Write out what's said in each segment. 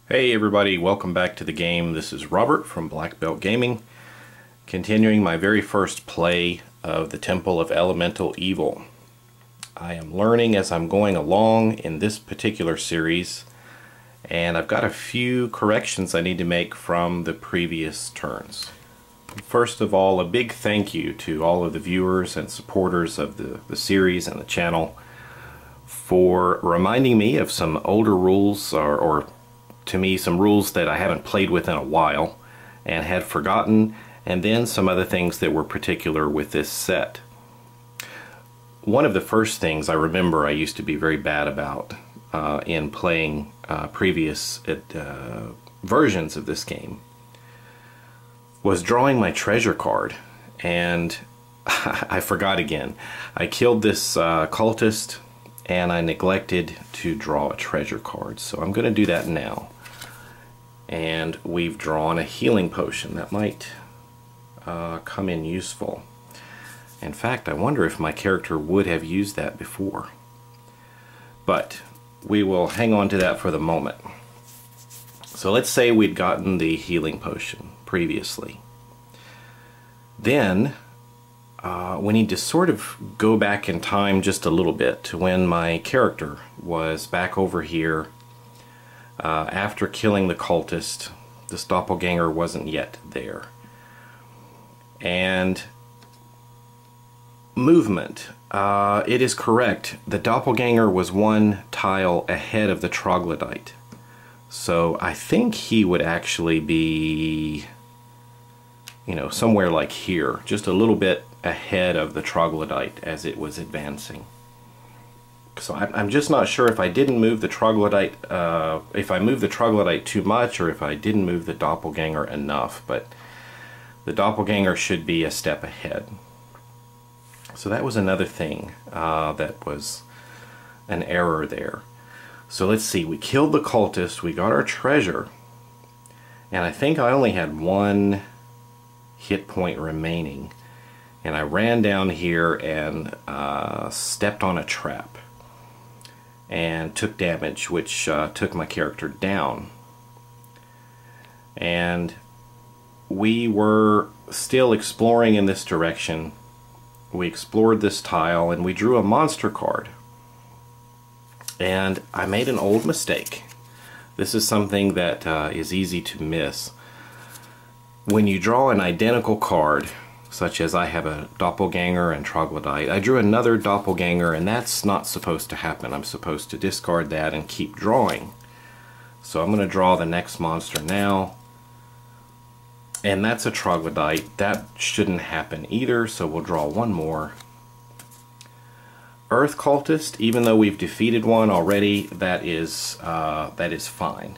Hey everybody, welcome back to the game. This is Robert from Black Belt Gaming, continuing my very first play of the Temple of Elemental Evil. I am learning as I'm going along in this particular series, and I've got a few corrections I need to make from the previous turns. First of all, a big thank you to all of the viewers and supporters of the series and the channel for reminding me of some older rules or to me some rules that I haven't played with in a while and had forgotten, and then some other things that were particular with this set. One of the first things I remember I used to be very bad about in playing previous versions of this game was drawing my treasure card, and I forgot again. I killed this cultist and I neglected to draw a treasure card, so I'm going to do that now. And we've drawn a healing potion that might come in useful. In fact, I wonder if my character would have used that before. But we will hang on to that for the moment. So let's say we'd gotten the healing potion previously. Then we need to sort of go back in time just a little bit to when my character was back over here. After killing the cultist, this doppelganger wasn't yet there. And movement. It is correct. The doppelganger was one tile ahead of the troglodyte. So I think he would actually be, somewhere like here, just a little bit ahead of the troglodyte as it was advancing. So I'm just not sure if I didn't move the troglodyte, if I moved the troglodyte too much, or if I didn't move the doppelganger enough, but the doppelganger should be a step ahead. So that was another thing that was an error there. So let's see, we killed the cultist, we got our treasure, and I think I only had one hit point remaining, and I ran down here and stepped on a trap and took damage, which took my character down. And we were still exploring in this direction. We explored this tile and we drew a monster card. And I made an old mistake. This is something that is easy to miss. When you draw an identical card, such as I have a doppelganger and troglodyte, I drew another doppelganger, and that's not supposed to happen. I'm supposed to discard that and keep drawing. So I'm going to draw the next monster now, and that's a troglodyte. That shouldn't happen either, so we'll draw one more. Earth cultist, even though we've defeated one already, that is fine.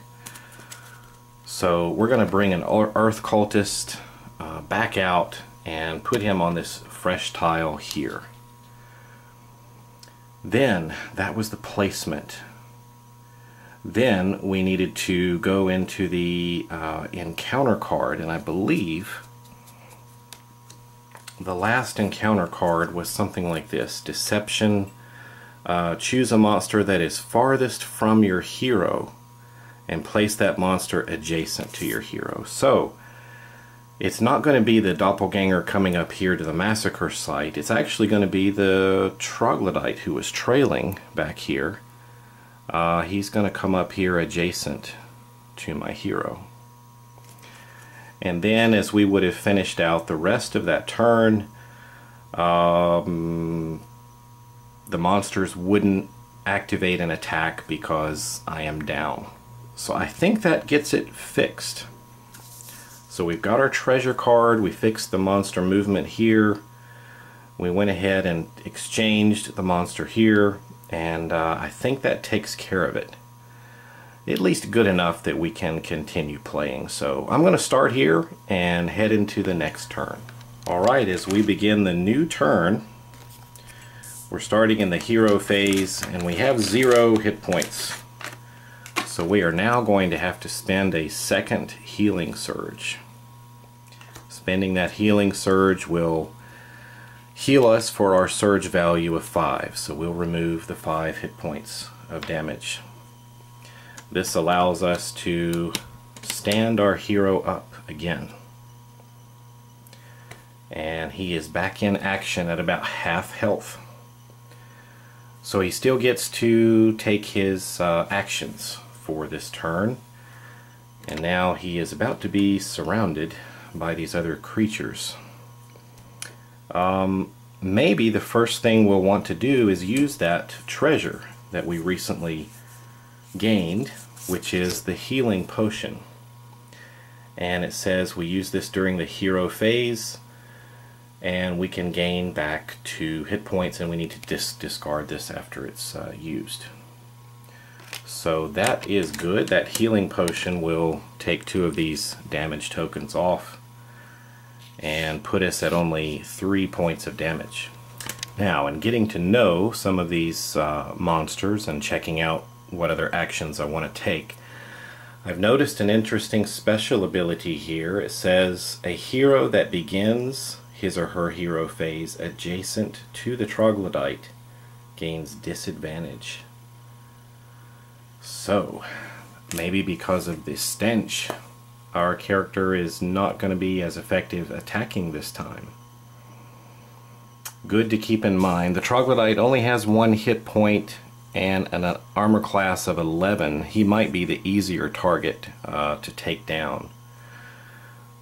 So we're going to bring an earth cultist back out and put him on this fresh tile here. Then, that was the placement. Then we needed to go into the encounter card, and I believe the last encounter card was something like this. Deception. Choose a monster that is farthest from your hero and place that monster adjacent to your hero. So it's not going to be the doppelganger coming up here to the massacre site. It's actually going to be the troglodyte who was trailing back here. He's going to come up here adjacent to my hero. And then, as we would have finished out the rest of that turn, the monsters wouldn't activate an attack because I am down. So I think that gets it fixed. So we've got our treasure card, we fixed the monster movement here, we went ahead and exchanged the monster here, and I think that takes care of it. At least good enough that we can continue playing. So I'm going to start here and head into the next turn. Alright, as we begin the new turn, we're starting in the hero phase, and we have 0 hit points. So we are now going to have to spend a second healing surge. Spending that healing surge will heal us for our surge value of 5, so we'll remove the 5 hit points of damage. This allows us to stand our hero up again. And he is back in action at about half health. So he still gets to take his actions for this turn. And now he is about to be surrounded by these other creatures. Maybe the first thing we'll want to do is use that treasure that we recently gained, which is the healing potion. And it says we use this during the hero phase, and we can gain back 2 hit points, and we need to discard this after it's used. So that is good. That healing potion will take 2 of these damage tokens off and put us at only 3 points of damage. Now, in getting to know some of these monsters and checking out what other actions I want to take, I've noticed an interesting special ability here. It says a hero that begins his or her hero phase adjacent to the troglodyte gains disadvantage. So, maybe because of the stench, our character is not going to be as effective attacking this time. Good to keep in mind. The troglodyte only has 1 hit point and an armor class of 11. He might be the easier target to take down.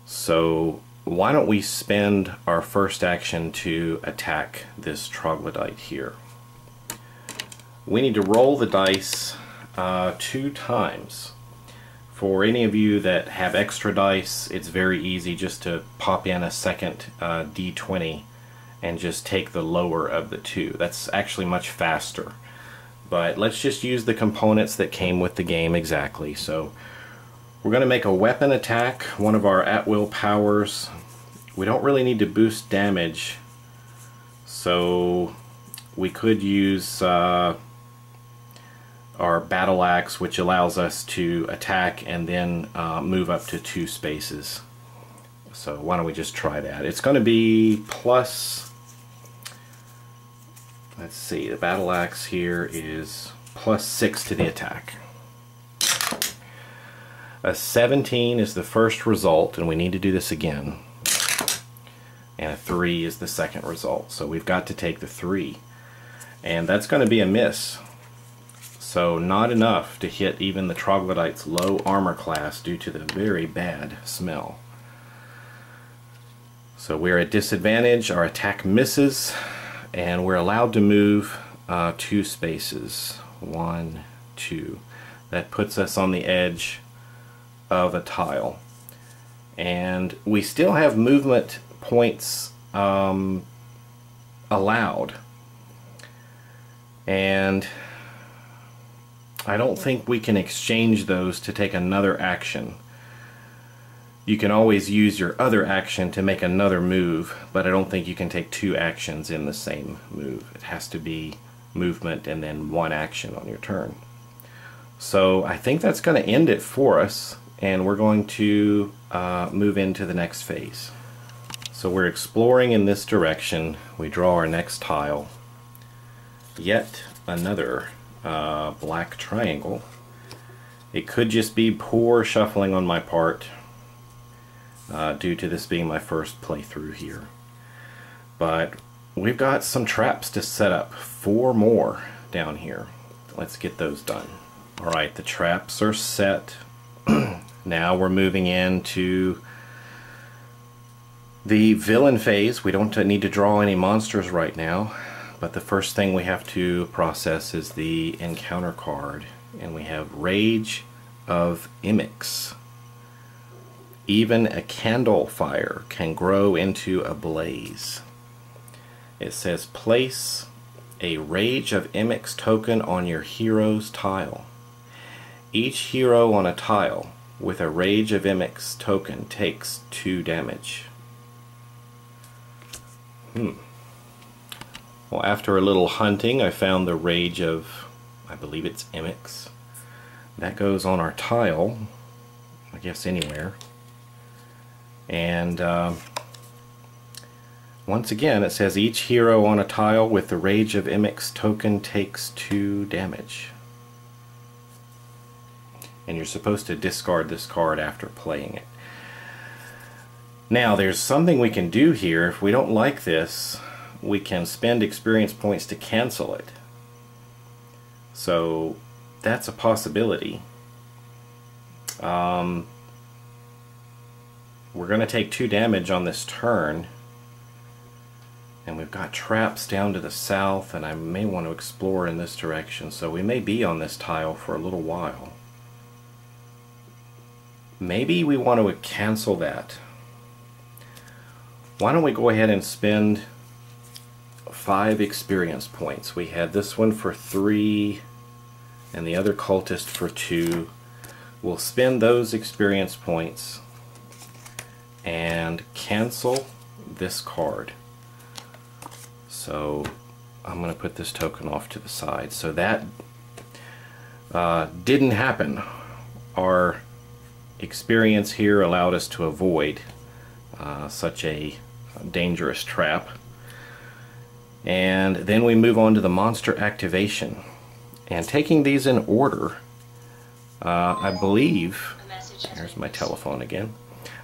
So why don't we spend our first action to attack this troglodyte here. We need to roll the dice 2 times. For any of you that have extra dice, it's very easy just to pop in a second D20 and just take the lower of the 2. That's actually much faster. But let's just use the components that came with the game exactly. So we're going to make a weapon attack, one of our at-will powers. We don't really need to boost damage, so we could use our battle axe, which allows us to attack and then move up to 2 spaces. So why don't we just try that? It's going to be plus, let's see, the battle axe here is plus 6 to the attack. A 17 is the first result, and we need to do this again. And a 3 is the second result. So we've got to take the 3. And that's going to be a miss. So not enough to hit even the troglodyte's low armor class due to the very bad smell. So we're at disadvantage, our attack misses, and we're allowed to move 2 spaces. 1, 2. That puts us on the edge of a tile. And we still have movement points allowed. And I don't think we can exchange those to take another action. You can always use your other action to make another move, but I don't think you can take 2 actions in the same move. It has to be movement and then 1 action on your turn. So I think that's going to end it for us, and we're going to move into the next phase. So we're exploring in this direction. We draw our next tile. Yet another black triangle. It could just be poor shuffling on my part due to this being my first playthrough here. But we've got some traps to set up. 4 more down here. Let's get those done. Alright, the traps are set. Now we're moving into the villain phase. We don't need to draw any monsters right now, but the first thing we have to process is the encounter card, and we have Rage of Imix. Even a candle fire can grow into a blaze. It says place a Rage of Imix token on your hero's tile. Each hero on a tile with a Rage of Imix token takes 2 damage. Well, after a little hunting, I found the Rage of, I believe it's Imix. That goes on our tile, I guess anywhere. And once again, it says each hero on a tile with the Rage of Imix token takes 2 damage. and you're supposed to discard this card after playing it. Now there's something we can do here. If we don't like this, we can spend experience points to cancel it. So that's a possibility. We're going to take 2 damage on this turn, and we've got traps down to the south, and I may want to explore in this direction, so we may be on this tile for a little while. Maybe we want to cancel that. Why don't we go ahead and spend 5 experience points. We had this one for 3 and the other cultist for 2. We'll spend those experience points and cancel this card. So I'm going to put this token off to the side. So that didn't happen. Our experience here allowed us to avoid such a dangerous trap. And then we move on to the monster activation. And taking these in order, I believe, here's my telephone again,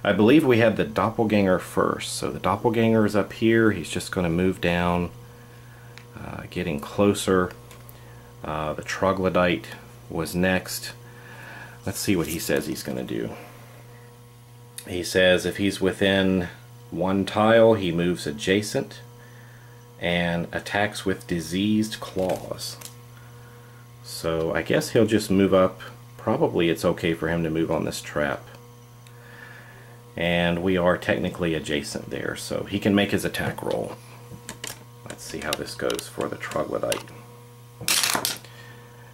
I believe we had the doppelganger first. So the doppelganger is up here. He's just going to move down, getting closer. The troglodyte was next. Let's see what he says he's going to do. He says if he's within 1 tile, he moves adjacent and attacks with diseased claws. So I guess he'll just move up. Probably it's okay for him to move on this trap. And we are technically adjacent there, so he can make his attack roll. Let's see how this goes for the troglodyte.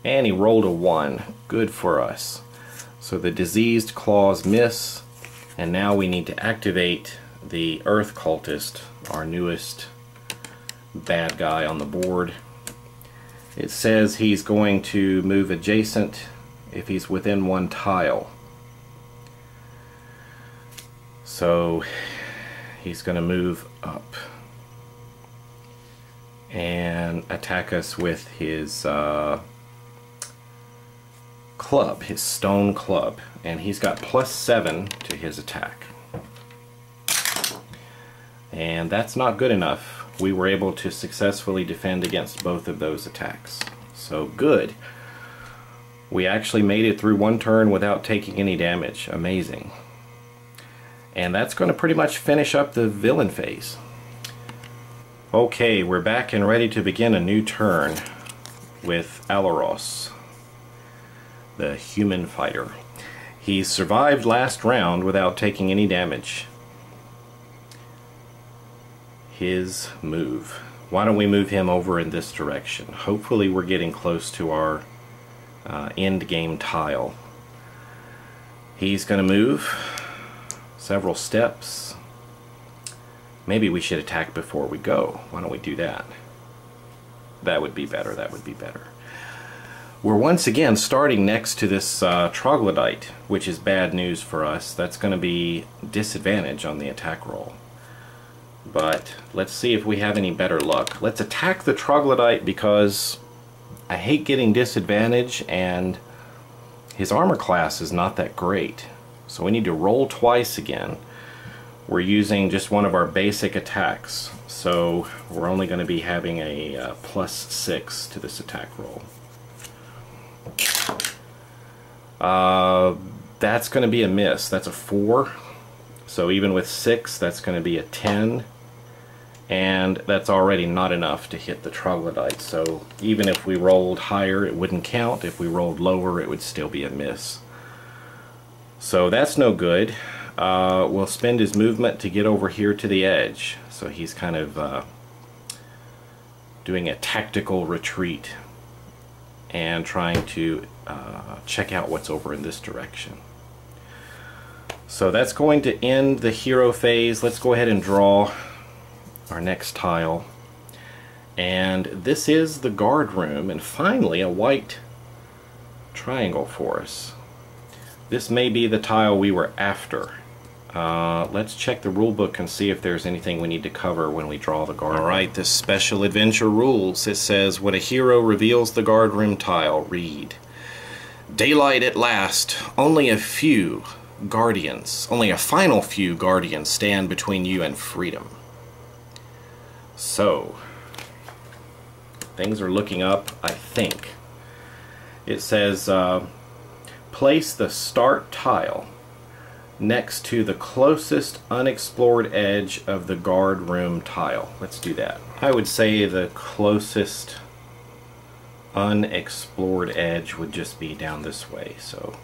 And he rolled a 1. Good for us. So the diseased claws miss, and now we need to activate the earth cultist, our newest bad guy on the board. It says he's going to move adjacent if he's within 1 tile. So he's going to move up and attack us with his club, his stone club, and he's got +7 to his attack. And that's not good enough. We were able to successfully defend against both of those attacks. So good. We actually made it through 1 turn without taking any damage. Amazing. And that's going to pretty much finish up the villain phase. Okay, we're back and ready to begin a new turn with Alaros, the human fighter. He survived last round without taking any damage. His move. Why don't we move him over in this direction? Hopefully we're getting close to our end game tile. He's going to move several steps. Maybe we should attack before we go. Why don't we do that? That would be better. That would be better. We're once again starting next to this troglodyte, which is bad news for us. That's going to be disadvantage on the attack roll. But let's see if we have any better luck. Let's attack the troglodyte because I hate getting disadvantage and his armor class is not that great. So we need to roll twice again. We're using just one of our basic attacks. So we're only going to be having a +6 to this attack roll. That's going to be a miss. That's a 4. So even with 6, that's going to be a 10. And that's already not enough to hit the troglodyte. So even if we rolled higher, it wouldn't count. If we rolled lower, it would still be a miss. So that's no good. We'll spend his movement to get over here to the edge. So he's kind of doing a tactical retreat and trying to check out what's over in this direction. So that's going to end the hero phase. Let's go ahead and draw our next tile. And this is the guard room, and finally a white triangle for us. This may be the tile we were after. Let's check the rule book and see if there's anything we need to cover when we draw the guard room. Alright, this special adventure rules. It says, when a hero reveals the guard room tile, read. Daylight at last. Only a few guardians, only a final few guardians stand between you and freedom. So, things are looking up, I think. It says, place the start tile next to the closest unexplored edge of the guard room tile. Let's do that. I would say the closest unexplored edge would just be down this way. So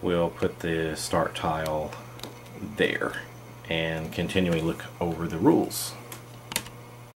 we'll put the start tile there and continuing look over the rules.